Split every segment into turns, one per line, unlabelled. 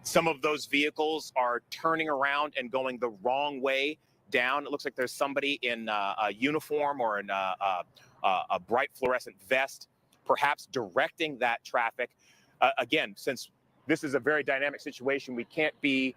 Some of those vehicles are turning around and going the wrong way down. It looks like there's somebody in a uniform or in a bright fluorescent vest, perhaps directing that traffic. Again, since this is a very dynamic situation, we can't be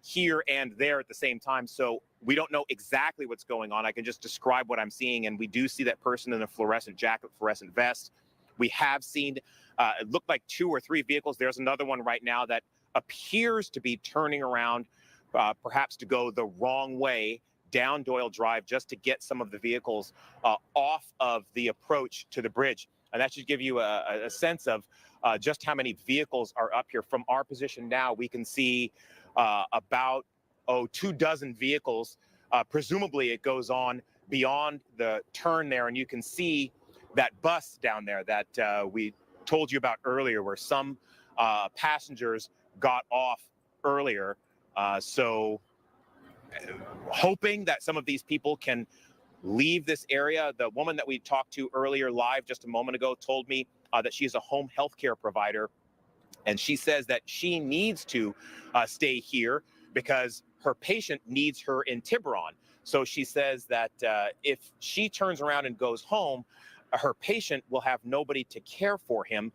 here and there at the same time. So we don't know exactly what's going on. I can just describe what I'm seeing. And we do see that person in a fluorescent jacket, fluorescent vest. We have seen, it looked like 2 or 3 vehicles. There's another one right now that appears to be turning around, perhaps to go the wrong way down Doyle Drive just to get some of the vehicles off of the approach to the bridge. And that should give you a sense of just how many vehicles are up here. From our position now, we can see about 2 dozen vehicles. Presumably it goes on beyond the turn there, and you can see that bus down there that we told you about earlier, where some passengers got off earlier. So hoping that some of these people can leave this area. The woman that we talked to earlier live just a moment ago told me that she is a home health care provider. And she says that she needs to stay here because her patient needs her in Tiburon. So she says that if she turns around and goes home, her patient will have nobody to care for him.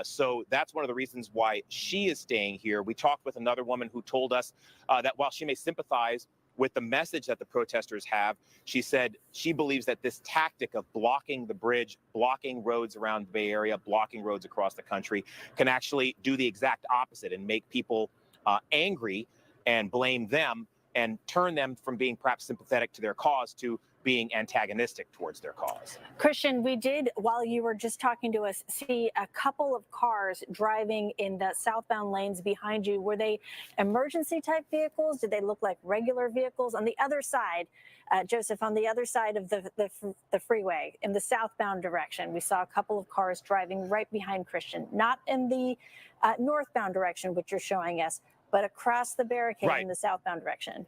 So that's one of the reasons why she is staying here. We talked with another woman who told us that while she may sympathize with the message that the protesters have, she said she believes that this tactic of blocking the bridge, blocking roads around the Bay Area, blocking roads across the country can actually do the exact opposite and make people angry and blame them and turn them from being perhaps sympathetic to their cause to being antagonistic towards their cause.
Christian, we did, while you were just talking to us, see a couple of cars driving in the southbound lanes behind you. Were they emergency type vehicles? Did they look like regular vehicles? On the other side, Joseph, on the other side of the freeway, in the southbound direction, we saw a couple of cars driving right behind Christian, not in the northbound direction, which you're showing us, but across the barricade in the southbound direction.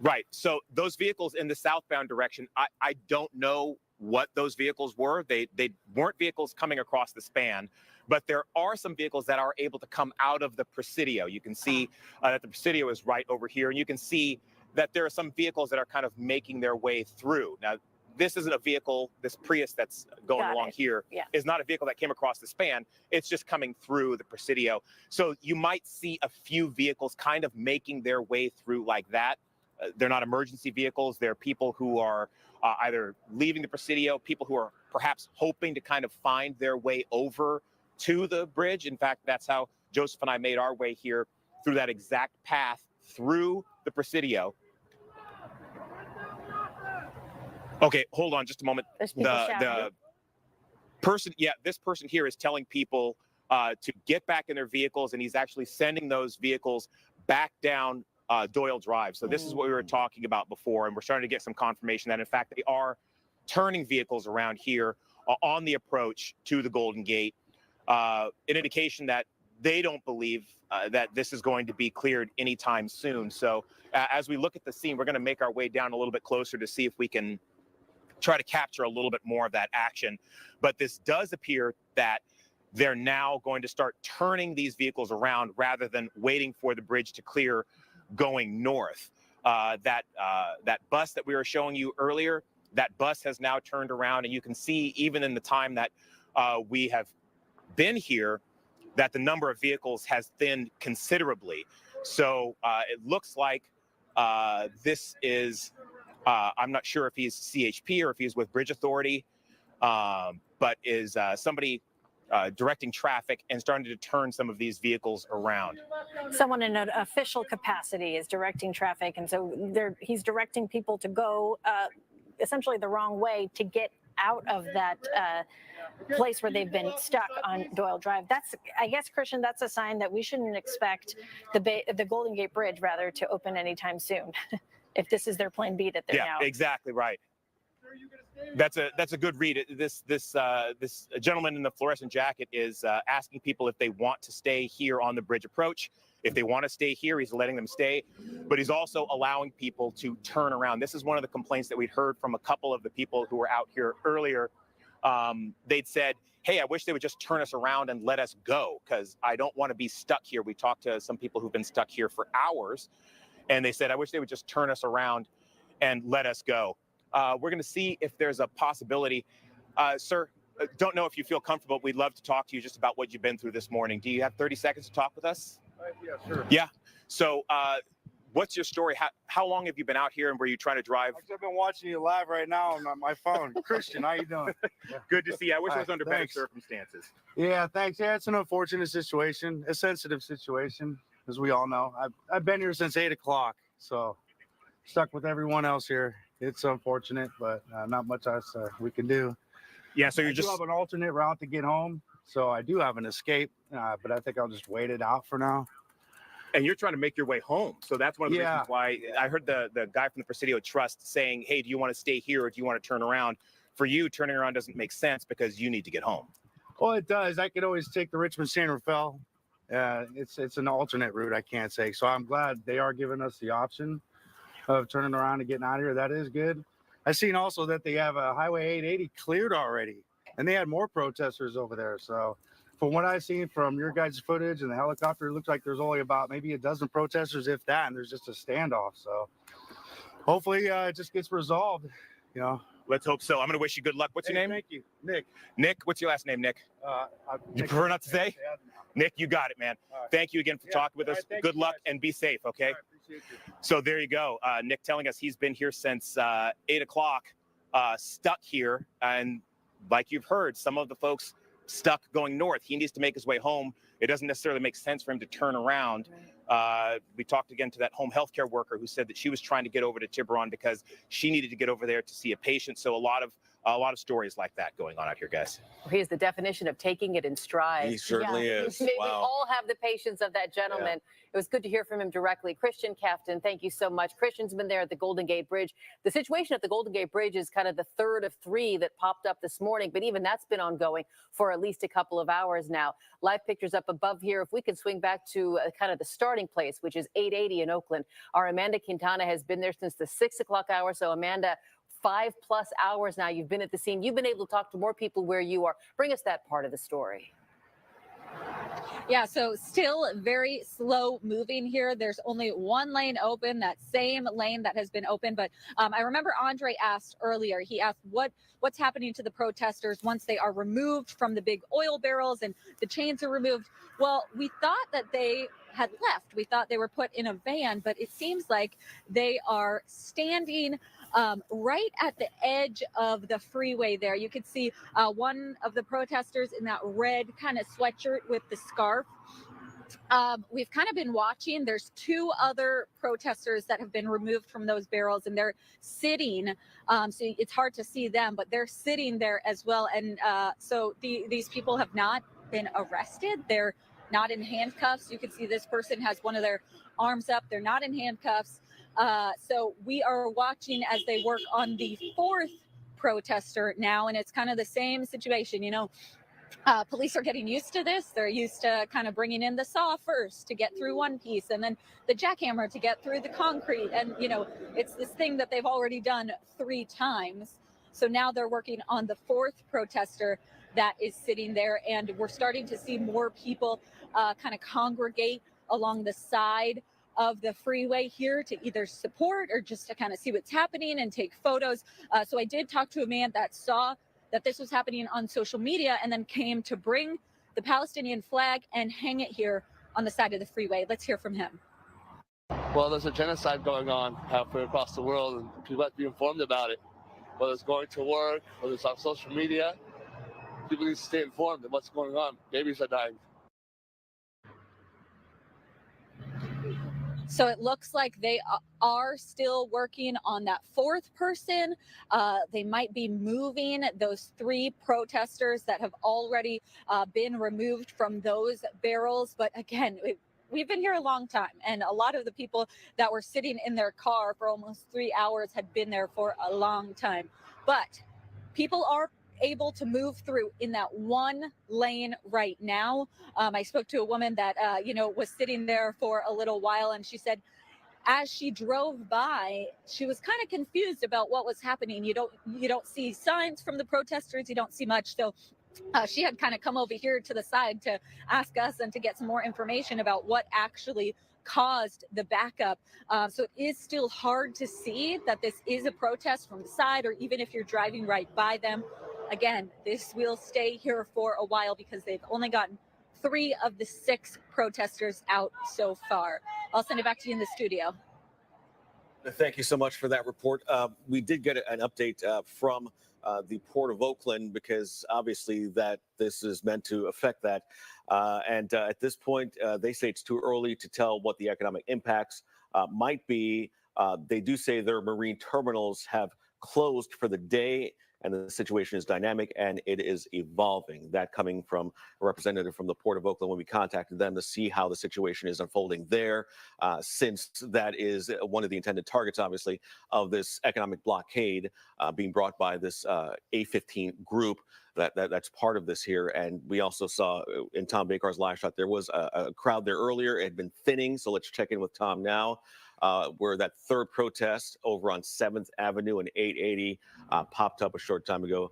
Right. So those vehicles in the southbound direction, I don't know what those vehicles were. They weren't vehicles coming across the span, but there are some vehicles that are able to come out of the Presidio. You can see that the Presidio is right over here, and you can see that there are some vehicles that are kind of making their way through. Now, this isn't a vehicle, this Prius that's going along here is not a vehicle that came across the span. It's just coming through the Presidio. So you might see a few vehicles kind of making their way through like that. They're not emergency vehicles. They're people who are either leaving the Presidio, people who are perhaps hoping to kind of find their way over to the bridge. In fact, that's how Joseph and I made our way here through that exact path through the Presidio. Okay, hold on just a moment. The person, this person here is telling people to get back in their vehicles, and he's actually sending those vehicles back down Doyle Drive. So this is what we were talking about before, and we're starting to get some confirmation that, in fact, they are turning vehicles around here on the approach to the Golden Gate, an indication that they don't believe that this is going to be cleared anytime soon. So as we look at the scene, we're going to make our way down a little bit closer to see if we can try to capture a little bit more of that action. But this does appear that they're now going to start turning these vehicles around rather than waiting for the bridge to clear going north. That bus that we were showing you earlier, that bus has now turned around, and you can see even in the time that we have been here that the number of vehicles has thinned considerably. So it looks like this is, I'm not sure if he's CHP or if he's with Bridge Authority, but is somebody directing traffic and starting to turn some of these vehicles around.
Someone in an official capacity is directing traffic, and so he's directing people to go essentially the wrong way to get out of that place where they've been stuck on Doyle Drive. That's, I guess, Christian, that's a sign that we shouldn't expect the Golden Gate Bridge, rather, to open anytime soon, if this is their plan B that they're now.
Yeah, exactly right. That's a good read. This gentleman in the fluorescent jacket is asking people if they want to stay here on the bridge approach. If they want to stay here, he's letting them stay, but he's also allowing people to turn around. This is one of the complaints that we'd heard from a couple of the people who were out here earlier they'd said, hey, I wish they would just turn us around and let us go because I don't want to be stuck here. We talked to some people who've been stuck here for hours, and they said, I wish they would just turn us around and let us go. We're going to see if there's a possibility. Sir, don't know if you feel comfortable. We'd love to talk to you just about what you've been through this morning. Do you have 30 seconds to talk with us?
Yeah, sure.
Yeah. So what's your story? How long have you been out here, and were you trying to drive?
I've been watching you live right now on my phone. Christian, how you doing?
Good to see you. I wish it was
Hi,
under
thanks.
better circumstances.
Yeah, thanks. Yeah, it's an unfortunate situation, a sensitive situation, as we all know. I've been here since 8 o'clock, so stuck with everyone else here. It's unfortunate, but not much else we can do.
Yeah, so you're
I
just
do have an alternate route to get home, so I do have an escape, but I think I'll just wait it out for now.
and you're trying to make your way home. So that's one of the
Yeah.
reasons why I heard the guy from the Presidio Trust saying, hey, do you want to stay here or do you want to turn around? For you, turning around doesn't make sense because you need to get home.
Well, it does. I could always take the Richmond San Rafael. It's an alternate route, I can't say. So I'm glad they are giving us the option of turning around and getting out of here. That is good. I've seen also that they have a Highway 880 cleared already, and they had more protesters over there. So from what I've seen from your guys' footage and the helicopter, it looks like there's only about maybe a dozen protesters, if that, and there's just a standoff. So hopefully it just gets resolved, you know.
Let's hope so. I'm going to wish you good luck. What's your name?
Thank you. Nick.
Nick, what's your last name, Nick? You prefer not to say? Nick, you got it, man.
Right.
Thank you again for talking with
All
us.
right, thank
Good
you,
luck
guys.
and be safe, okay?
All right, appreciate you.
So there you go. Nick telling us he's been here since 8 o'clock, stuck here. And like you've heard, some of the folks stuck going north. He needs to make his way home. It doesn't necessarily make sense for him to turn around. We talked again to that home health care worker who said that she was trying to get over to Tiburon because she needed to get over there to see a patient. So a lot of stories like that going on out here, guys.
He is the definition of taking it in stride.
He certainly is.
May we
Wow.
all have the patience of that gentleman. It was good to hear from him directly. Christian Captain, thank you so much. Christian's been there at the Golden Gate Bridge. The situation at the Golden Gate Bridge is kind of the third of three that popped up this morning, but even that's been ongoing for at least a couple of hours now. Live pictures up above here. If we can swing back to kind of the starting place, which is 880 in Oakland. Our Amanda Quintana has been there since the 6 o'clock hour. So Amanda, 5+ hours now you've been at the scene. You've been able to talk to more people where you are. Bring us that part of the story.
Yeah, so still very slow moving here. There's only one lane open, that same lane that has been open. But I remember Andre asked earlier, he asked what's happening to the protesters once they are removed from the big oil barrels and the chains are removed. Well, we thought that they had left. We thought they were put in a van, but it seems like they are standing right at the edge of the freeway there. You could see one of the protesters in that red kind of sweatshirt with the scarf. We've kind of been watching. There's two other protesters that have been removed from those barrels, and they're sitting. So it's hard to see them, but they're sitting there as well. And so these people have not been arrested. They're not in handcuffs. You can see this person has one of their arms up. They're not in handcuffs. So we are watching as they work on the fourth protester now, and it's kind of the same situation. You know, police are getting used to this. They're used to kind of bringing in the saw first to get through one piece and then the jackhammer to get through the concrete. And, you know, it's this thing that they've already done 3 times. So now they're working on the fourth protester that is sitting there, and we're starting to see more people kind of congregate along the side of the freeway here to either support or just to kind of see what's happening and take photos. So I did talk to a man that saw that this was happening on social media and then came to bring the Palestinian flag and hang it here on the side of the freeway. Let's hear from him.
Well, there's a genocide going on halfway across the world, and people have to be informed about it. Whether it's going to work, whether it's on social media, people need to stay informed of what's going on. Babies are dying.
So it looks like they are still working on that fourth person. They might be moving those 3 protesters that have already been removed from those barrels. But again, we've been here a long time, and a lot of the people that were sitting in their car for almost 3 hours had been there for a long time. But people are able to move through in that one lane right now. I spoke to a woman that, was sitting there for a little while, and she said as she drove by, she was kind of confused about what was happening. You don't see signs from the protesters. You don't see much. So she had kind of come over here to the side to ask us and to get some more information about what actually caused the backup. So it is still hard to see that this is a protest from the side, or even if you're driving right by them. Again, this will stay here for a while because they've only gotten 3 of the 6 protesters out so far. I'll send it back to you in the studio.
Thank you so much for that report. We did get an update from the Port of Oakland, because obviously that this is meant to affect that. And at this point, they say it's too early to tell what the economic impacts might be. They do say their marine terminals have closed for the day, and the situation is dynamic and it is evolving. That coming from a representative from the Port of Oakland when we contacted them to see how the situation is unfolding there, since that is one of the intended targets, obviously, of this economic blockade being brought by this A15 group that's part of this here. And we also saw in Tom Baker's live shot, there was a crowd there earlier. It had been thinning, so let's check in with Tom now. Where that third protest over on 7th Avenue and 880 popped up a short time ago.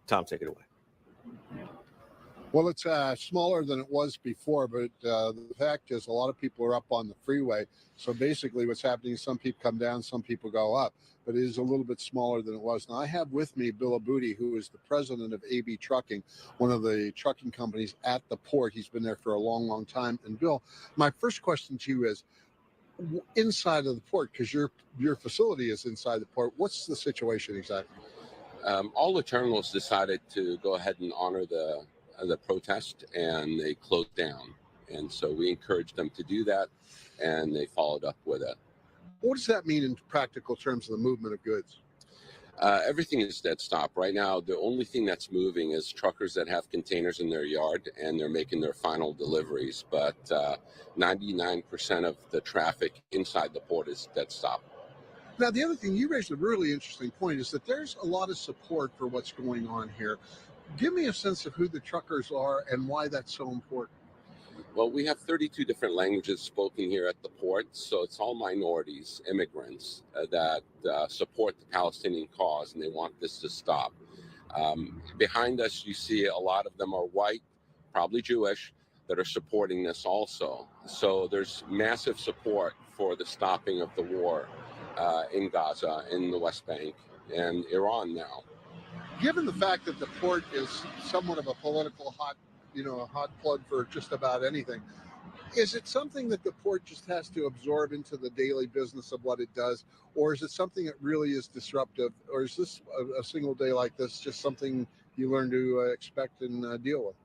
Tom, take it away.
Well, it's smaller than it was before, but the fact is a lot of people are up on the freeway. So basically what's happening is some people come down, some people go up, but it is a little bit smaller than it was. Now, I have with me Bill Abudi, who is the president of AB Trucking, one of the trucking companies at the port. He's been there for a long, long time. And Bill, my first question to you is, inside of the port, because your facility is inside the port, what's the situation exactly?
All the terminals decided to go ahead and honor the protest, and they closed down. And so we encouraged them to do that, and they followed up with it.
What does that mean in practical terms of the movement of goods?
Everything is dead stop. Right now, the only thing that's moving is truckers that have containers in their yard, and they're making their final deliveries. But 99% of the traffic inside the port is dead stop.
Now, the other thing, you raised a really interesting point, is that there's a lot of support for what's going on here. Give me a sense of who the truckers are and why that's so important.
Well, we have 32 different languages spoken here at the port, so it's all minorities, immigrants that support the Palestinian cause, and they want this to stop. Behind us, you see a lot of them are white, probably Jewish, that are supporting this also. So there's massive support for the stopping of the war in Gaza, in the West Bank, and Iran now.
Given the fact that the port is somewhat of a political hot plug for just about anything, is it something that the port just has to absorb into the daily business of what it does, or is it something that really is disruptive, or is this a single day like this just something you learn to expect and deal with?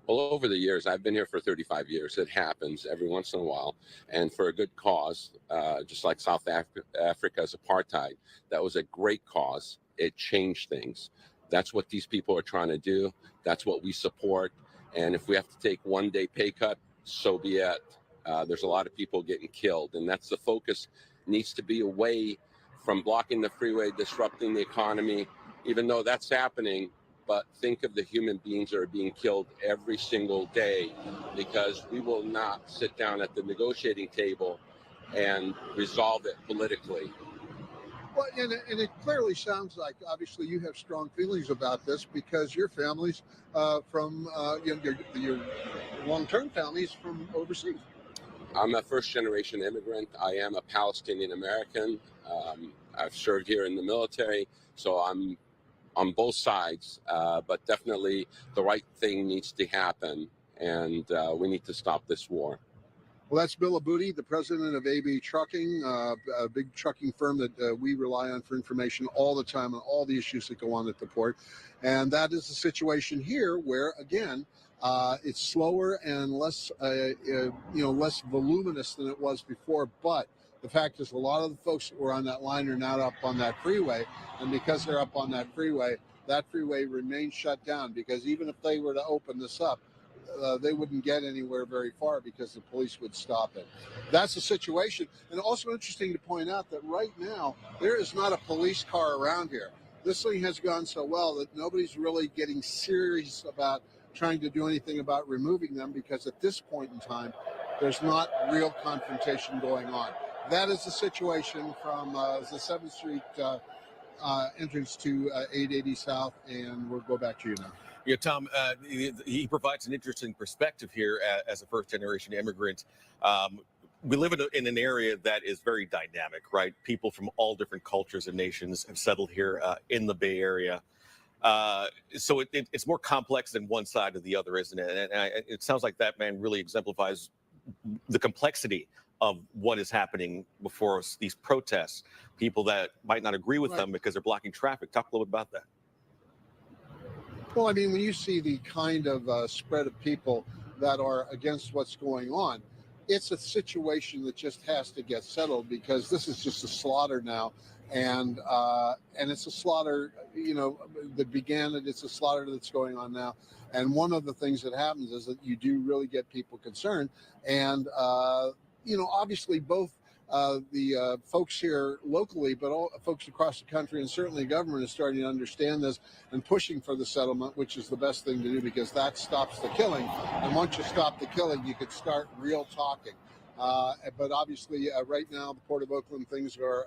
Well, over the years, I've been here for 35 years. It happens every once in a while, and for a good cause, just like South Africa's apartheid. That was a great cause. It changed things. That's what these people are trying to do. That's what we support. And if we have to take one day pay cut, so be it. There's a lot of people getting killed, and that's the focus. Needs to be away from blocking the freeway, disrupting the economy, even though that's happening. But think of the human beings that are being killed every single day, because we will not sit down at the negotiating table and resolve it politically.
Well, and it clearly sounds like, obviously, you have strong feelings about this because your family's from your long-term families from overseas.
I'm a first-generation immigrant. I am a Palestinian American. I've served here in the military, so I'm on both sides. But definitely, the right thing needs to happen, and we need to stop this war.
Well, that's Bill Abudi, the president of AB Trucking, a big trucking firm that we rely on for information all the time on all the issues that go on at the port. And that is the situation here where, again, it's slower and less, less voluminous than it was before. But the fact is, a lot of the folks that were on that line are now up on that freeway. And because they're up on that freeway remains shut down, because even if they were to open this up, they wouldn't get anywhere very far because the police would stop it. That's the situation. And also interesting to point out that right now, there is not a police car around here. This thing has gone so well that nobody's really getting serious about trying to do anything about removing them, because at this point in time, there's not real confrontation going on. that is the situation from the 7th Street entrance to 880 South, and we'll go back to you now.
Yeah, Tom, he provides an interesting perspective here as a first-generation immigrant. We live in an area that is very dynamic, right? People from all different cultures and nations have settled here in the Bay Area. So it's more complex than one side or the other, isn't it? And it sounds like that man really exemplifies the complexity of what is happening before us, these protests, people that might not agree with them because they're blocking traffic. Talk a little bit about that.
Well, I mean, when you see the kind of spread of people that are against what's going on, it's a situation that just has to get settled, because this is just a slaughter now. And it's a slaughter, you know, that began it. It's a slaughter that's going on now. And one of the things that happens is that you do really get people concerned. And, you know, obviously both the folks here locally, but all folks across the country, and certainly the government is starting to understand this and pushing for the settlement, which is the best thing to do, because that stops the killing. And once you stop the killing, you could start real talking. But obviously, right now, the Port of Oakland, things are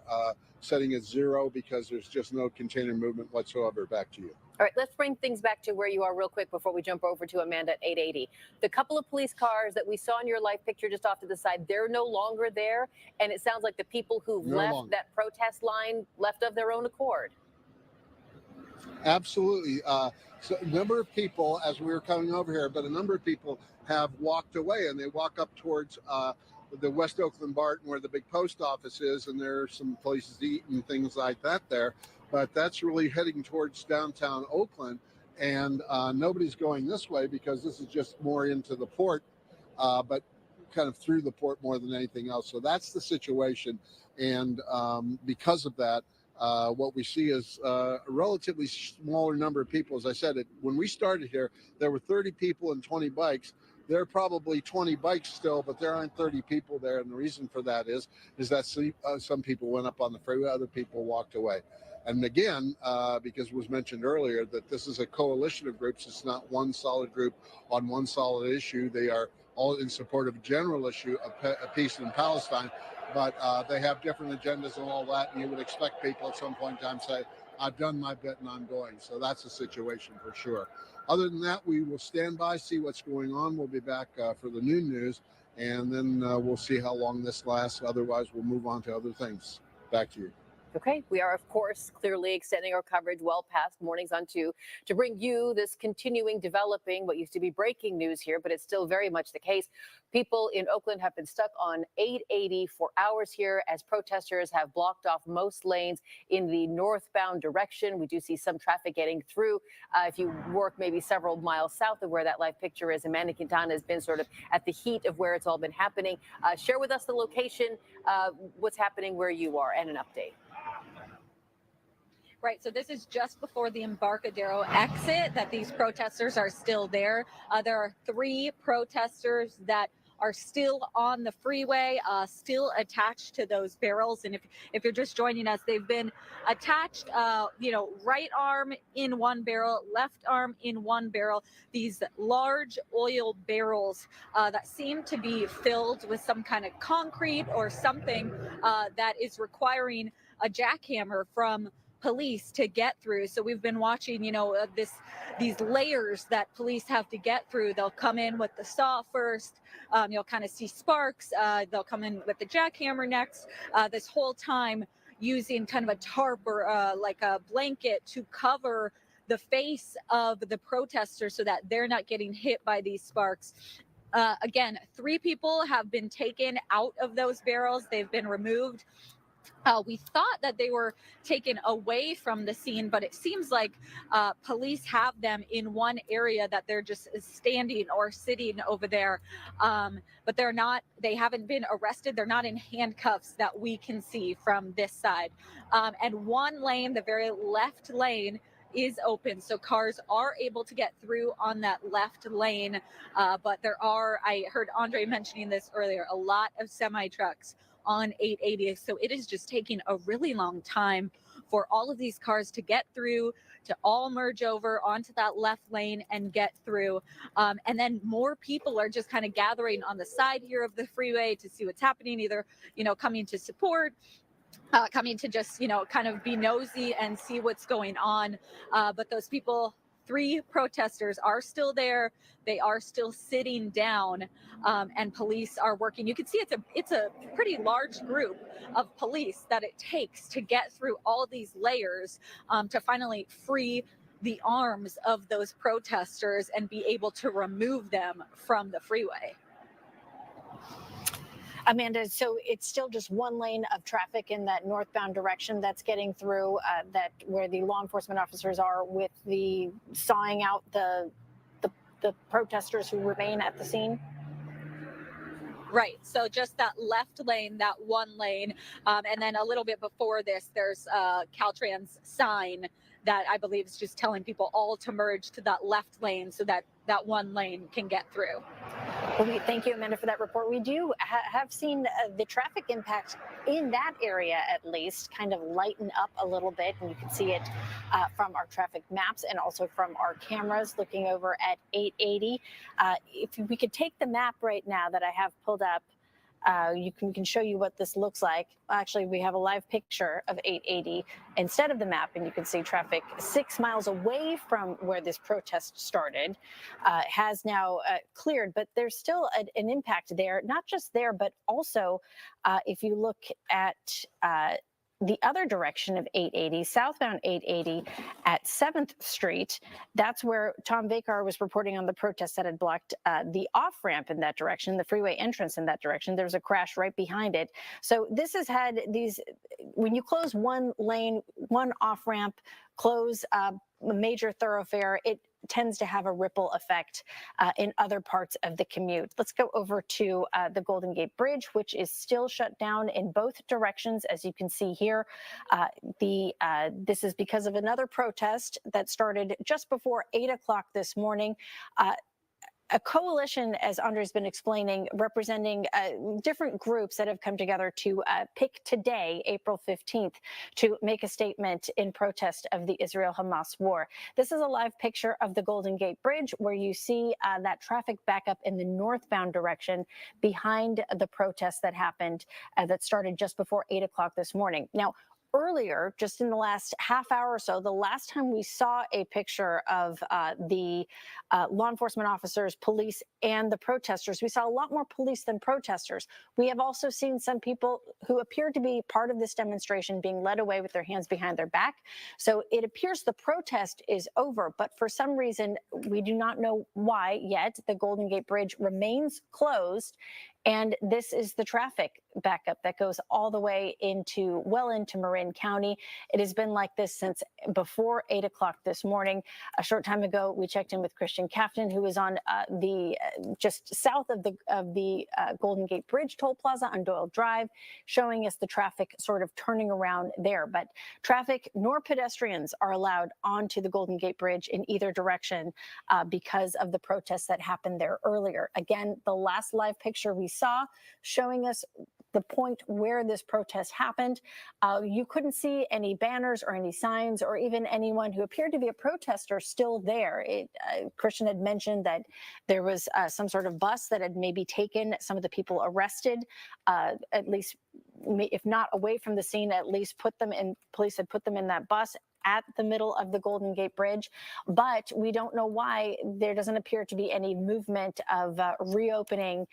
setting at 0 because there's just no container movement whatsoever. Back to you.
All right, let's bring things back to where you are real quick before we jump over to Amanda at 880. The couple of police cars that we saw in your live picture just off to the side, they're no longer there. And it sounds like the people who left that protest line left of their own accord.
Absolutely. So a number of people, as we were coming over here, but a number of people have walked away, and they walk up towards the West Oakland Barton, where the big post office is, and there are some places to eat and things like that there. But that's really heading towards downtown Oakland, and nobody's going this way because this is just more into the port, but kind of through the port more than anything else. So that's the situation, and because of that, what we see is a relatively smaller number of people. As I said, when we started here, there were 30 people and 20 bikes. There are probably 20 bikes still, but there aren't 30 people there. And the reason for that is that some people went up on the freeway, other people walked away. And again, because it was mentioned earlier that this is a coalition of groups, it's not one solid group on one solid issue. They are all in support of a general issue of peace in Palestine, but they have different agendas and all that. And you would expect people at some point in time say, I've done my bit and I'm going. So that's the situation for sure. Other than that, we will stand by, see what's going on. We'll be back for the noon news, and then we'll see how long this lasts. Otherwise, we'll move on to other things. Back to you.
Okay, we are, of course, clearly extending our coverage well past Mornings on 2 to bring you this continuing, developing, what used to be breaking news here, but it's still very much the case. People in Oakland have been stuck on 880 for hours here as protesters have blocked off most lanes in the northbound direction. We do see some traffic getting through. If you work maybe several miles south of where that live picture is, Amanda Quintana has been sort of at the heat of where it's all been happening. Share with us the location, what's happening where you are, and an update.
Right, so this is just before the Embarcadero exit that these protesters are still there. There are 3 protesters that are still on the freeway, still attached to those barrels. And if you're just joining us, they've been attached, right arm in one barrel, left arm in one barrel. These large oil barrels that seem to be filled with some kind of concrete or something that is requiring a jackhammer from police to get through. So we've been watching, these layers that police have to get through. They'll come in with the saw first. You'll kind of see sparks. They'll come in with the jackhammer next. This whole time using kind of a tarp or like a blanket to cover the face of the protesters so that they're not getting hit by these sparks. Again, 3 people have been taken out of those barrels. They've been removed. We thought that they were taken away from the scene, but it seems like police have them in one area that they're just standing or sitting over there. But they haven't been arrested. They're not in handcuffs that we can see from this side. And one lane, the very left lane, is open. So cars are able to get through on that left lane. But I heard Andre mentioning this earlier, a lot of semi trucks on 880. So it is just taking a really long time for all of these cars to get through, to all merge over onto that left lane and get through. And then more people are just kind of gathering on the side here of the freeway to see what's happening, either, coming to support, coming to just, kind of be nosy and see what's going on. But those people, 3 protesters, are still there. They are still sitting down, and police are working. You can see it's a pretty large group of police that it takes to get through all these layers to finally free the arms of those protesters and be able to remove them from the freeway.
Amanda, so it's still just one lane of traffic in that northbound direction that's getting through, that where the law enforcement officers are with the sawing out the protesters who remain at the scene?
Right. So just that left lane, that one lane. And then a little bit before this, there's a Caltrans sign that I believe is just telling people all to merge to that left lane so that that one lane can get through.
Well, thank you, Amanda, for that report. We do have seen the traffic impact in that area, at least, kind of lighten up a little bit. And you can see it from our traffic maps and also from our cameras looking over at 880. If we could take the map right now that I have pulled up, we can show you what this looks like. Actually, we have a live picture of 880 instead of the map, and you can see traffic 6 miles away from where this protest started has now cleared, but there's still an impact there, not just there, but also if you look at the other direction of 880, southbound 880 at 7th Street, that's where Tom Vakar was reporting on the protests that had blocked the off-ramp in that direction, the freeway entrance in that direction. There's a crash right behind it. So this has had these, when you close one lane, one off-ramp, close a major thoroughfare, it tends to have a ripple effect in other parts of the commute. Let's go over to the Golden Gate Bridge, which is still shut down in both directions, as you can see here. This is because of another protest that started just before 8 o'clock this morning. A coalition, as Andre's been explaining, representing different groups that have come together to pick today, April 15th, to make a statement in protest of the Israel-Hamas war. This is a live picture of the Golden Gate Bridge, where you see that traffic backup in the northbound direction behind the protest that happened, that started just before 8 o'clock this morning. Now, earlier, just in the last half hour or so, the last time we saw a picture of the law enforcement officers, police, and the protesters, we saw a lot more police than protesters. We have also seen some people who appeared to be part of this demonstration being led away with their hands behind their back. So it appears the protest is over, but for some reason, we do not know why yet, the Golden Gate Bridge remains closed. And this is the traffic backup that goes all the way into Marin County. It has been like this since before 8 o'clock this morning. A short time ago, we checked in with Christian Captain, who is on just south of the Golden Gate Bridge toll plaza on Doyle Drive, showing us the traffic sort of turning around there. But traffic nor pedestrians are allowed onto the Golden Gate Bridge in either direction because of the protests that happened there earlier. Again, the last live picture we saw showing us the point where this protest happened. You couldn't see any banners or any signs or even anyone who appeared to be a protester still there. Christian had mentioned that there was some sort of bus that had maybe taken some of the people arrested, at least if not away from the scene, at least police had put them in that bus at the middle of the Golden Gate Bridge, but we don't know why there doesn't appear to be any movement of reopening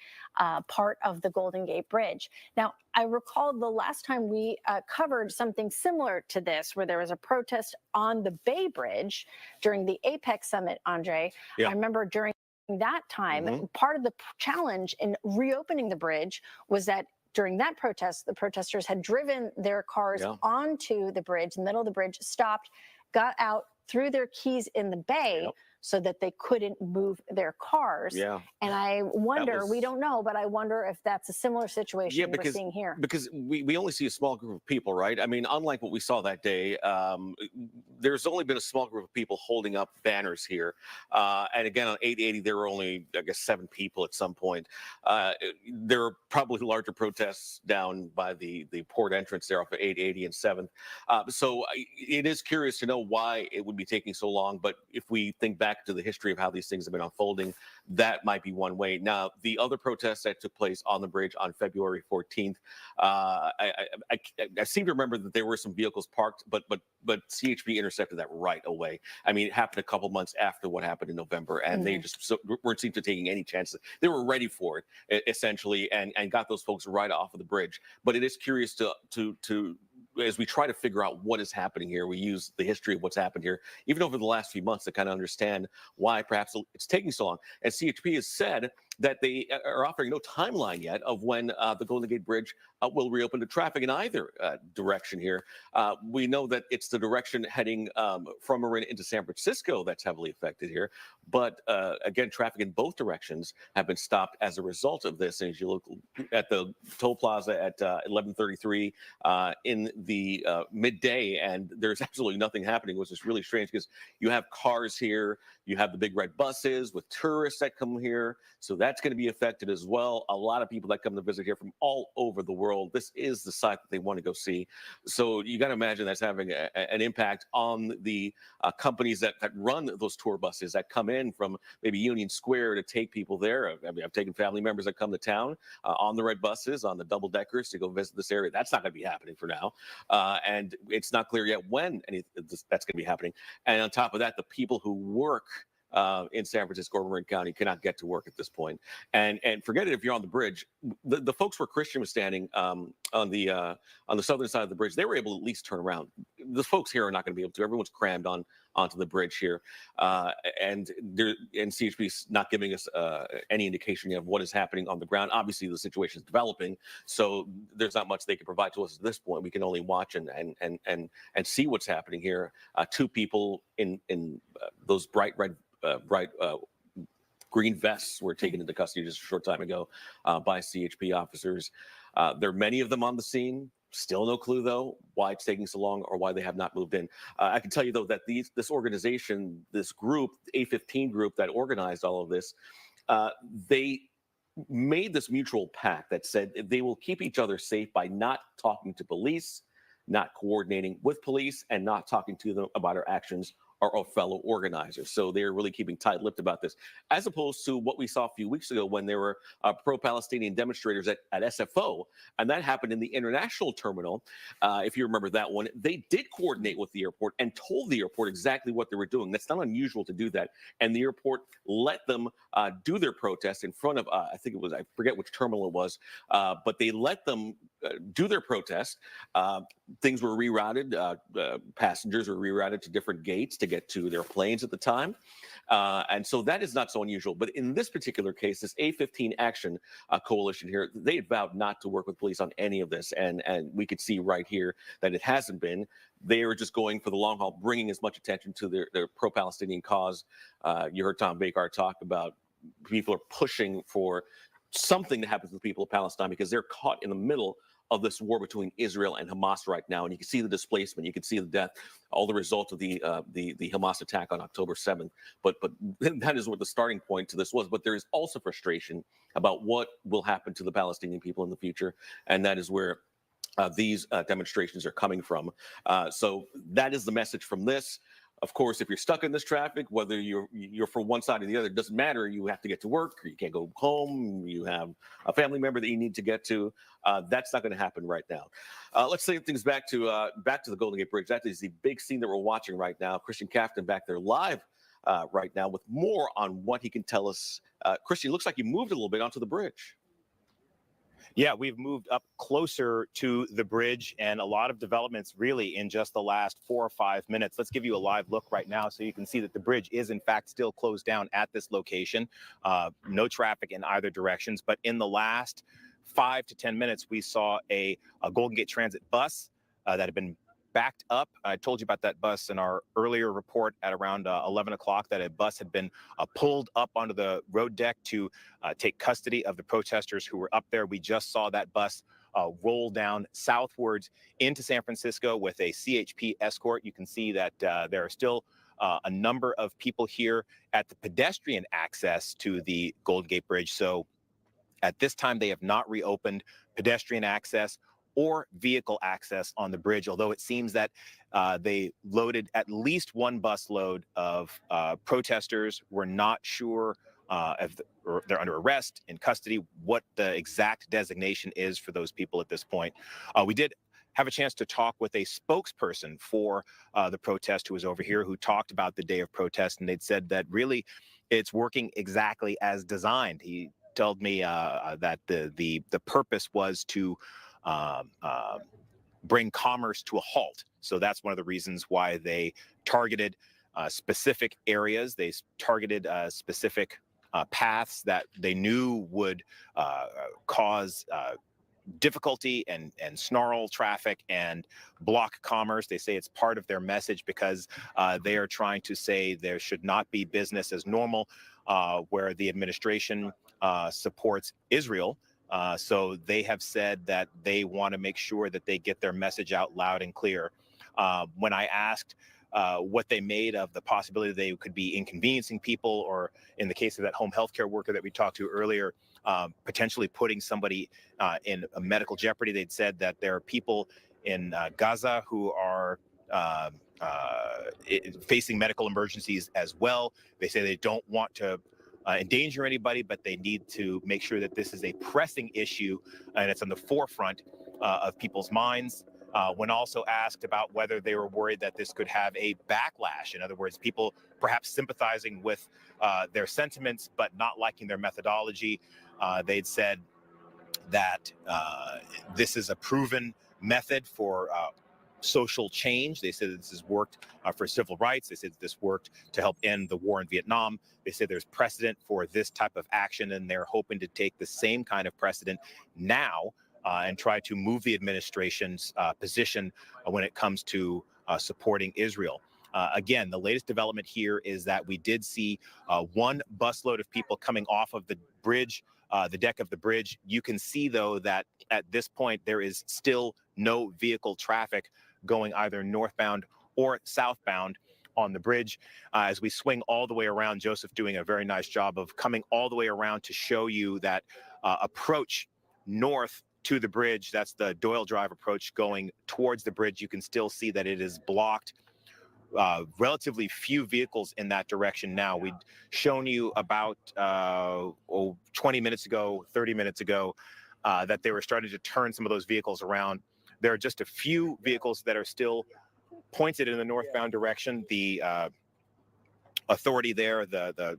part of the Golden Gate Bridge. Now, I recall the last time we covered something similar to this, where there was a protest on the Bay Bridge during the APEC summit, Andre. Yeah. I remember during that time, part of the challenge in reopening the bridge was that during that protest, the protesters had driven their cars onto the bridge, the middle of the bridge, stopped, got out, threw their keys in the bay so that they couldn't move their cars.
Yeah.
And I wonder, we
was-
don't know, but I wonder if that's a similar situation we're seeing here.
Because we only see a small group of people, right? I mean, unlike what we saw that day, there's only been a small group of people holding up banners here. And again, on 880, there were only, I guess, 7 people at some point. There were probably larger protests down by the port entrance there off of 880 and 7th. So it is curious to know why it would be taking so long. But if we think back to the history of how these things have been unfolding, that might be one way. Now, the other protests that took place on the bridge on February 14th, I seem to remember that there were some vehicles parked, but CHP intercepted that right away. I mean, it happened a couple months after what happened in November, and they just weren't seem to taking any chances. They were ready for it, essentially, and got those folks right off of the bridge. But it is curious to as we try to figure out what is happening here, we use the history of what's happened here, even over the last few months, to kind of understand why perhaps it's taking so long. And CHP has said that they are offering no timeline yet of when the Golden Gate Bridge will reopen to traffic in either direction here. We know that it's the direction heading from Marin into San Francisco that's heavily affected here. But again, traffic in both directions have been stopped as a result of this. And as you look at the toll plaza at 11:33 in the midday, and there's absolutely nothing happening, which is really strange because you have cars here, you have the big red buses with tourists that come here. So that's going to be affected as well. A lot of people that come to visit here from all over the world. This is the site that they want to go see. So you got to imagine that's having an impact on the companies that run those tour buses that come in from maybe Union Square to take people there. I mean, I've taken family members that come to town on the red buses, on the double deckers to go visit this area. That's not going to be happening for now. And it's not clear yet when that's going to be happening. And on top of that, the people who work in San Francisco or Marin County cannot get to work at this point. And forget it if you're on the bridge. The folks where Christian was standing on the southern side of the bridge, they were able to at least turn around. The folks here are not going to be able to. Everyone's crammed onto the bridge here, and CHP's not giving us any indication of what is happening on the ground. Obviously, the situation is developing, so there's not much they can provide to us at this point. We can only watch and see what's happening here. 2 people in those bright red. Green vests were taken into custody just a short time ago by CHP officers. There are many of them on the scene. Still no clue, though, why it's taking so long or why they have not moved in. I can tell you, though, that this organization, this group, A15 group that organized all of this, they made this mutual pact that said they will keep each other safe by not talking to police, not coordinating with police, and not talking to them about our actions or fellow organizers. So they're really keeping tight-lipped about this, as opposed to what we saw a few weeks ago when there were pro-Palestinian demonstrators at SFO, and that happened in the international terminal. If you remember that one, they did coordinate with the airport and told the airport exactly what they were doing. That's not unusual to do that. And the airport let them do their protest in front of, I forget which terminal it was, but they let them do their protest. Things were rerouted. Passengers were rerouted to different gates to get to their planes at the time. And so that is not so unusual. But in this particular case, this A15 Action Coalition here, they had vowed not to work with police on any of this. And we could see right here that it hasn't been. They are just going for the long haul, bringing as much attention to their pro-Palestinian cause. You heard Tom Bakar talk about people are pushing for something to happen to the people of Palestine because they're caught in the middle of this war between Israel and Hamas right now. And you can see the displacement, you can see the death, all the result of the Hamas attack on October 7th. But that is what the starting point to this was. But there is also frustration about what will happen to the Palestinian people in the future. And that is where these demonstrations are coming from. So that is the message from this. Of course, if you're stuck in this traffic, whether you're for one side or the other, it doesn't matter. You have to get to work, or you can't go home. You have a family member that you need to get to. That's not going to happen right now. Let's take things back to the Golden Gate Bridge. That is the big scene that we're watching right now. Christian Kaftan back there live right now with more on what he can tell us. Christian, looks like you moved a little bit onto the bridge.
Yeah, we've moved up closer to the bridge, and a lot of developments really in just the last 4 or 5 minutes. Let's give you a live look right now so you can see that the bridge is in fact still closed down at this location. No traffic in either directions, but in the last 5 to 10 minutes, we saw a Golden Gate Transit bus that had been backed up. I told you about that bus in our earlier report at around 11 o'clock, that a bus had been pulled up onto the road deck to take custody of the protesters who were up there. We just saw that bus roll down southwards into San Francisco with a CHP escort. You can see that there are still a number of people here at the pedestrian access to the Golden Gate Bridge. So at this time, they have not reopened pedestrian access or vehicle access on the bridge, although it seems that they loaded at least one bus load of protesters. We're not sure if they're under arrest, in custody, what the exact designation is for those people at this point. We did have a chance to talk with a spokesperson for the protest who was over here, who talked about the day of protest, and they'd said that really it's working exactly as designed. He told me that the purpose was to bring commerce to a halt. So that's one of the reasons why they targeted specific areas. They targeted specific paths that they knew would cause difficulty and snarl traffic and block commerce. They say it's part of their message because they are trying to say there should not be business as normal, where the administration supports Israel. So they have said that they want to make sure that they get their message out loud and clear. When I asked what they made of the possibility they could be inconveniencing people, or in the case of that home health care worker that we talked to earlier, potentially putting somebody in a medical jeopardy, they'd said that there are people in Gaza who are facing medical emergencies as well. They say they don't want to endanger anybody, but they need to make sure that this is a pressing issue and it's on the forefront of people's minds. When also asked about whether they were worried that this could have a backlash, in other words, people perhaps sympathizing with their sentiments but not liking their methodology, they'd said that this is a proven method for social change. They said that this has worked for civil rights. They said that this worked to help end the war in Vietnam. They said there's precedent for this type of action, and they're hoping to take the same kind of precedent now and try to move the administration's position when it comes to supporting Israel. Again, the latest development here is that we did see one busload of people coming off of the bridge, the deck of the bridge. You can see, though, that at this point there is still no vehicle traffic going either northbound or southbound on the bridge. As we swing all the way around, Joseph doing a very nice job of coming all the way around to show you that approach north to the bridge. That's the Doyle Drive approach going towards the bridge. You can still see that it is blocked. Relatively few vehicles in that direction now. We'd shown you about 20 minutes ago, 30 minutes ago, that they were starting to turn some of those vehicles around. There are just a few vehicles that are still pointed in the northbound direction. The authority there, the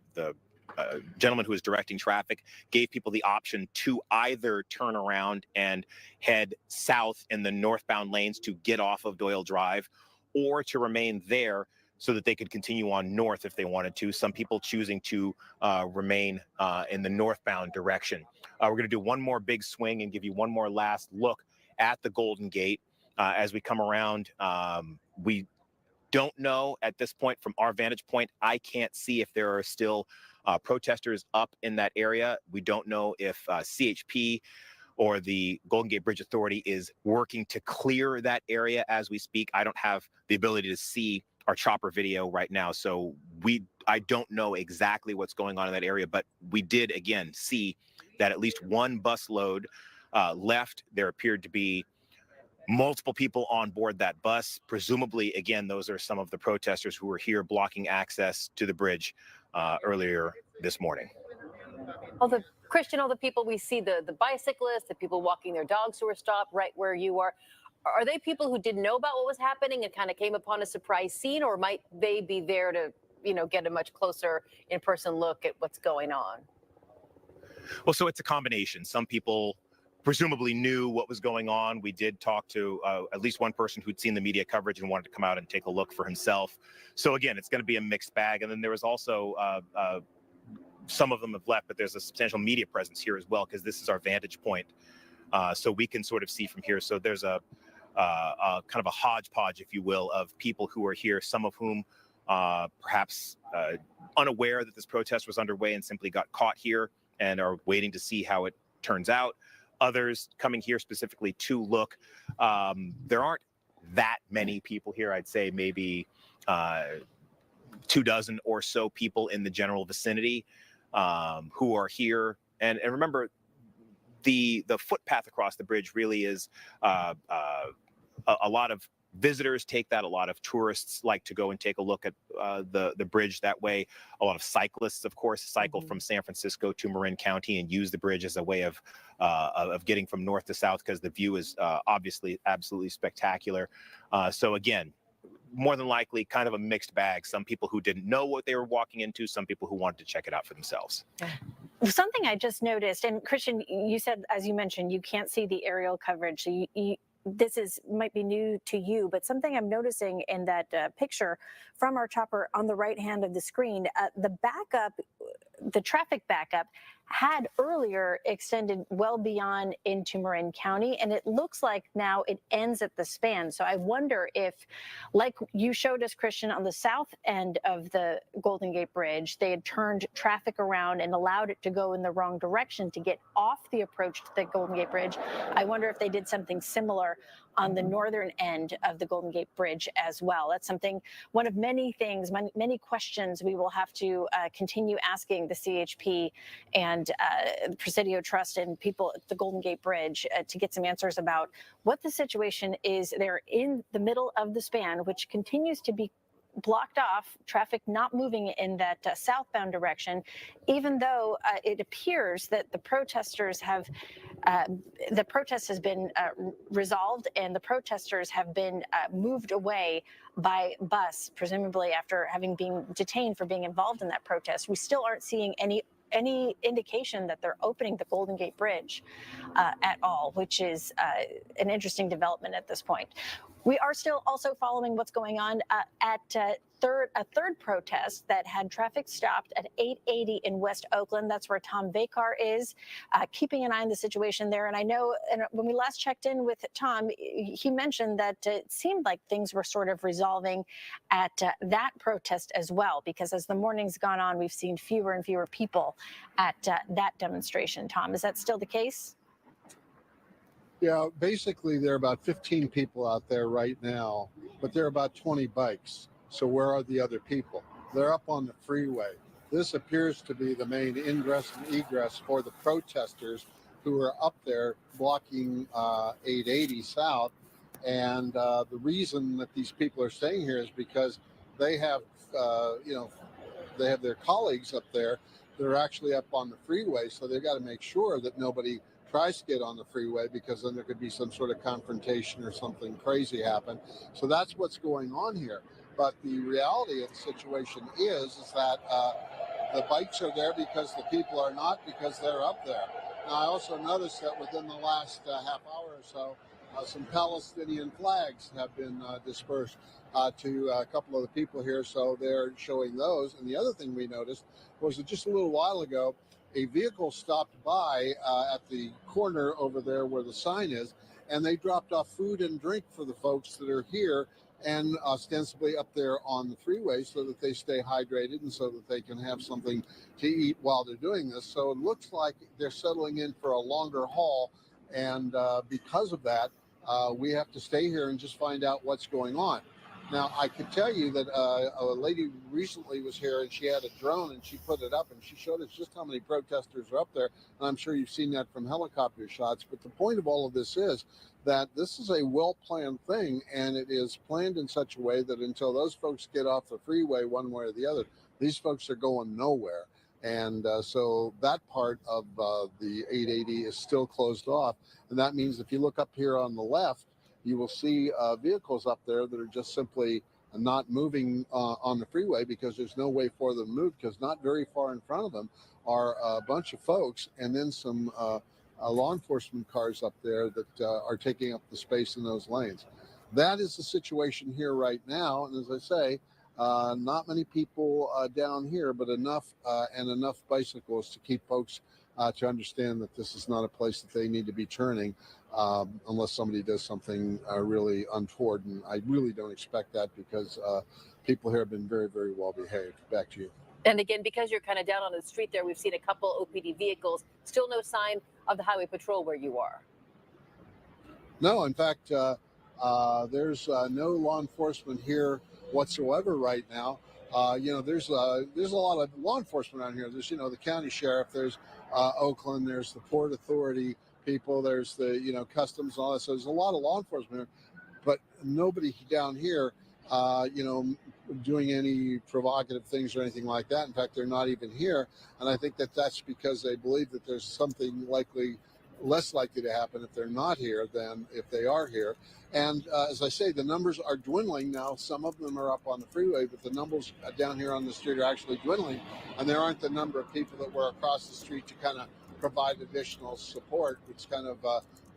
gentleman who is directing traffic, gave people the option to either turn around and head south in the northbound lanes to get off of Doyle Drive, or to remain there so that they could continue on north if they wanted to. Some people choosing to remain in the northbound direction. We're going to do one more big swing and give you one more last look at the Golden Gate as we come around. We don't know at this point from our vantage point. I can't see if there are still protesters up in that area. We don't know if CHP or the Golden Gate Bridge Authority is working to clear that area as we speak. I don't have the ability to see our chopper video right now, so I don't know exactly what's going on in that area, but we did, again, see that at least one bus load left. There appeared to be multiple people on board that bus. Presumably, again, those are some of the protesters who were here blocking access to the bridge earlier this morning.
All the people we see, the bicyclists, the people walking their dogs who are stopped right where you are they people who didn't know about what was happening and kind of came upon a surprise scene, or might they be there to, get a much closer in-person look at what's going on?
Well, so it's a combination. Some people presumably knew what was going on. We did talk to at least one person who'd seen the media coverage and wanted to come out and take a look for himself. So again, it's going to be a mixed bag. And then there was also some of them have left, but there's a substantial media presence here as well, because this is our vantage point. So we can sort of see from here. So there's a kind of a hodgepodge, if you will, of people who are here, some of whom perhaps unaware that this protest was underway and simply got caught here and are waiting to see how it turns out. Others coming here specifically to look. There aren't that many people here. I'd say maybe 24 or so people in the general vicinity who are here. And remember, the footpath across the bridge really is a lot of visitors take that. A lot of tourists like to go and take a look at the bridge that way. A lot of cyclists, of course, cycle from San Francisco to Marin County and use the bridge as a way of getting from north to south, because the view is obviously absolutely spectacular. So again, more than likely kind of a mixed bag. Some people who didn't know what they were walking into, some people who wanted to check it out for themselves.
Something I just noticed, and Christian, you said, as you mentioned, you can't see the aerial coverage. So this might be new to you, but something I'm noticing in that picture from our chopper on the right hand of the screen, the backup, the traffic backup had earlier extended well beyond into Marin County, and it looks like now it ends at the span. So I wonder if, like you showed us, Christian, on the south end of the Golden Gate Bridge, they had turned traffic around and allowed it to go in the wrong direction to get off the approach to the Golden Gate Bridge. I wonder if they did something similar on the northern end of the Golden Gate Bridge as well. That's something, one of many things, many questions we will have to continue asking the CHP and the Presidio Trust and people at the Golden Gate Bridge to get some answers about what the situation is there in the middle of the span, which continues to be blocked off, traffic not moving in that southbound direction, even though it appears that the protesters have, the protest has been resolved and the protesters have been moved away by bus, presumably after having been detained for being involved in that protest. We still aren't seeing any indication that they're opening the Golden Gate Bridge at all, which is an interesting development at this point. We are still also following what's going on at a third protest that had traffic stopped at 880 in West Oakland. That's where Tom Vakar is, keeping an eye on the situation there. And I know when we last checked in with Tom, he mentioned that it seemed like things were sort of resolving at that protest as well, because as the morning's gone on, we've seen fewer and fewer people at that demonstration. Tom, is that still the case?
Yeah, basically there are about 15 people out there right now, but there are about 20 bikes. So where are the other people? They're up on the freeway. This appears to be the main ingress and egress for the protesters who are up there blocking 880 South. And the reason that these people are staying here is because they have, they have their colleagues up there that are actually up on the freeway. So they've got to make sure that nobody tries to get on the freeway, because then there could be some sort of confrontation or something crazy happen. So that's what's going on here. But the reality of the situation is that the bikes are there because the people are not, because they're up there. Now, I also noticed that within the last half hour or so, some Palestinian flags have been dispersed to a couple of the people here, so they're showing those. And the other thing we noticed was that just a little while ago, a vehicle stopped by at the corner over there where the sign is, and they dropped off food and drink for the folks that are here and ostensibly up there on the freeway so that they stay hydrated and so that they can have something to eat while they're doing this. So it looks like they're settling in for a longer haul, and because of that, we have to stay here and just find out what's going on. Now, I could tell you that a lady recently was here and she had a drone and she put it up and she showed us just how many protesters are up there. And I'm sure you've seen that from helicopter shots. But the point of all of this is that this is a well-planned thing, and it is planned in such a way that until those folks get off the freeway one way or the other, these folks are going nowhere. And so that part of the 880 is still closed off. And that means if you look up here on the left, you will see vehicles up there that are just simply not moving on the freeway because there's no way for them to move, because not very far in front of them are a bunch of folks and then some law enforcement cars up there that are taking up the space in those lanes. That is the situation here right now. And as I say, not many people down here, but enough and enough bicycles to keep folks to understand that this is not a place that they need to be turning unless somebody does something really untoward. And I really don't expect that because people here have been very, very well behaved. Back to you.
And again, because you're kind of down on the street there, we've seen a couple OPD vehicles. Still no sign of the highway patrol where you are.
No, in fact, there's no law enforcement here whatsoever right now. There's a lot of law enforcement around here. There's, the county sheriff, there's Oakland, there's the Port Authority people, there's the, customs and all that. So there's a lot of law enforcement here, but nobody down here, doing any provocative things or anything like that. In fact, they're not even here. And I think that that's because they believe that there's something less likely to happen if they're not here than if they are here. And as I say, the numbers are dwindling now. Some of them are up on the freeway, but the numbers down here on the street are actually dwindling. And there aren't the number of people that were across the street to kind of provide additional support. It's kind of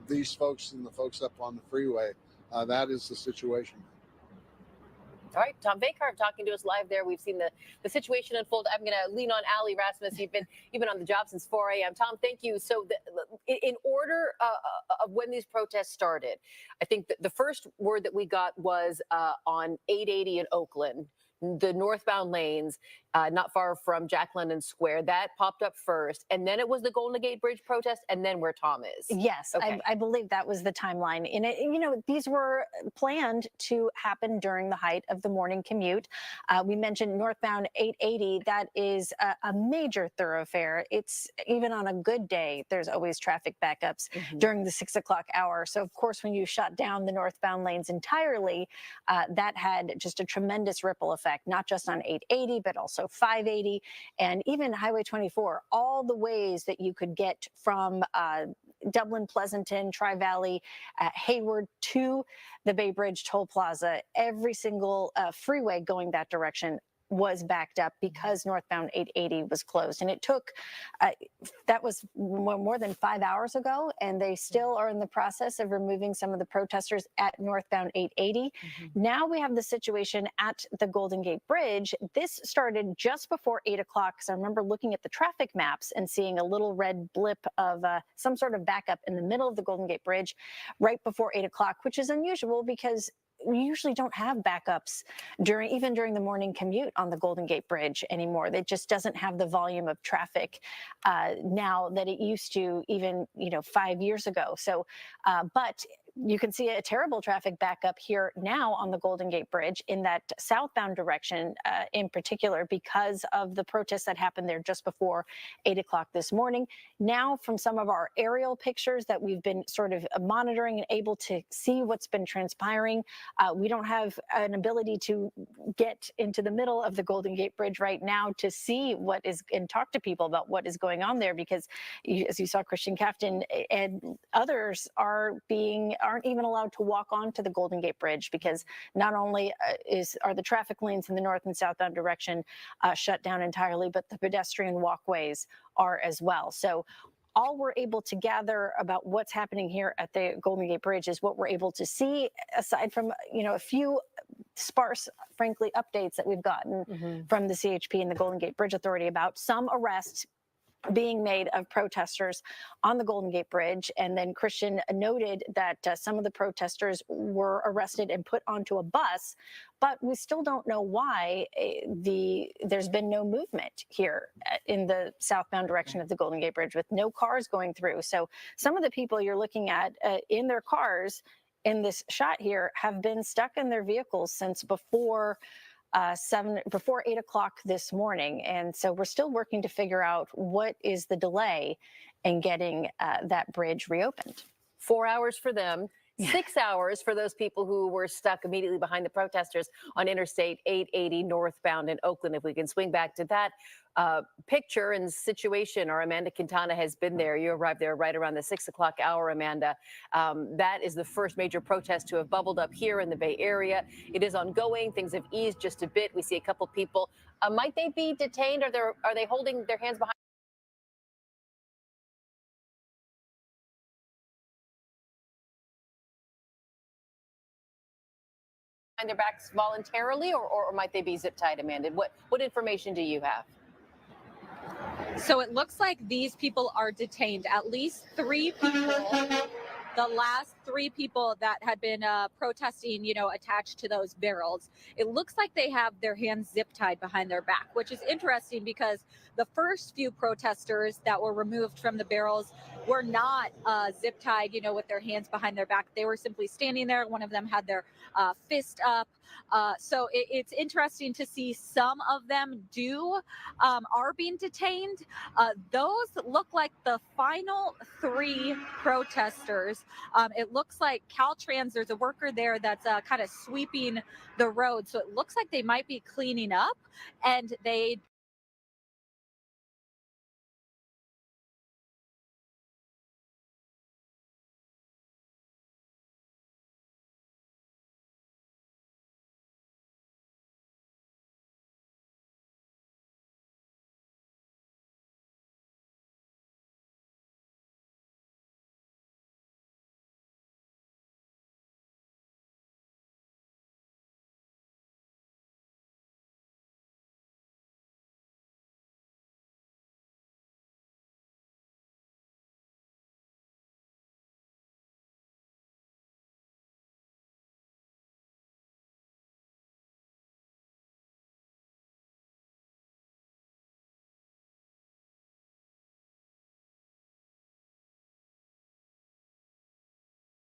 these folks and the folks up on the freeway. That is the situation.
All right, Tom Vacar talking to us live there. We've seen the situation unfold. I'm going to lean on Ali Rasmus. You've been on the job since 4 a.m. Tom, thank you. So in order of when these protests started, I think the first word that we got was on 880 in Oakland, the northbound lanes, not far from Jack London Square. That popped up first, and then it was the Golden Gate Bridge protest, and then where Tom is.
Yes,
okay.
I believe that was the timeline. And these were planned to happen during the height of the morning commute. We mentioned northbound 880. That is a major thoroughfare. It's even on a good day, there's always traffic backups during the 6 o'clock hour. So of course, when you shut down the northbound lanes entirely, that had just a tremendous ripple effect, not just on 880, but also 580 and even Highway 24, all the ways that you could get from Dublin, Pleasanton, Tri-Valley, Hayward to the Bay Bridge Toll Plaza. Every single freeway going that direction was backed up because northbound 880 was closed. And it took, that was more than 5 hours ago, and they still are in the process of removing some of the protesters at northbound 880. Now we have the situation at the Golden Gate Bridge. This started just before 8 o'clock, because I remember looking at the traffic maps and seeing a little red blip of some sort of backup in the middle of the Golden Gate Bridge right before 8 o'clock, which is unusual because we usually don't have backups even during the morning commute on the Golden Gate Bridge anymore. It just doesn't have the volume of traffic now that it used to even 5 years ago. So, but you can see a terrible traffic backup here now on the Golden Gate Bridge in that southbound direction in particular because of the protests that happened there just before 8 o'clock this morning. Now from some of our aerial pictures that we've been sort of monitoring and able to see what's been transpiring, we don't have an ability to get into the middle of the Golden Gate Bridge right now to see what is and talk to people about what is going on there because as you saw, Christian Captain and others aren't even allowed to walk onto the Golden Gate Bridge because not only are the traffic lanes in the north and southbound direction shut down entirely, but the pedestrian walkways are as well. So all we're able to gather about what's happening here at the Golden Gate Bridge is what we're able to see, aside from a few sparse, frankly, updates that we've gotten from the CHP and the Golden Gate Bridge Authority about some arrests being made of protesters on the Golden Gate Bridge. And then Christian noted that some of the protesters were arrested and put onto a bus, but we still don't know why there's been no movement here in the southbound direction of the Golden Gate Bridge with no cars going through. So some of the people you're looking at in their cars in this shot here have been stuck in their vehicles since before 8 o'clock this morning. And so we're still working to figure out what is the delay in getting that bridge reopened.
4 hours for them. 6 hours for those people who were stuck immediately behind the protesters on Interstate 880 northbound in Oakland. If we can swing back to that picture and situation, our Amanda Quintana has been there. You arrived there right around the 6 o'clock hour, Amanda. That is the first major protest to have bubbled up here in the Bay Area. It is ongoing. Things have eased just a bit. We see a couple people. Might they be detained? Are they holding their hands behind their backs voluntarily, or might they be zip tied, Amanda? What information do you have?
So it looks like these people are detained. At least 3 people, the last 3 people that had been protesting, attached to those barrels. It looks like they have their hands zip tied behind their back, which is interesting because the first few protesters that were removed from the barrels were not zip tied, with their hands behind their back. They were simply standing there. One of them had their fist up. So it's interesting to see some of them are being detained. Those look like the final 3 protesters. It looks like Caltrans, there's a worker there that's kind of sweeping the road. So it looks like they might be cleaning up, and they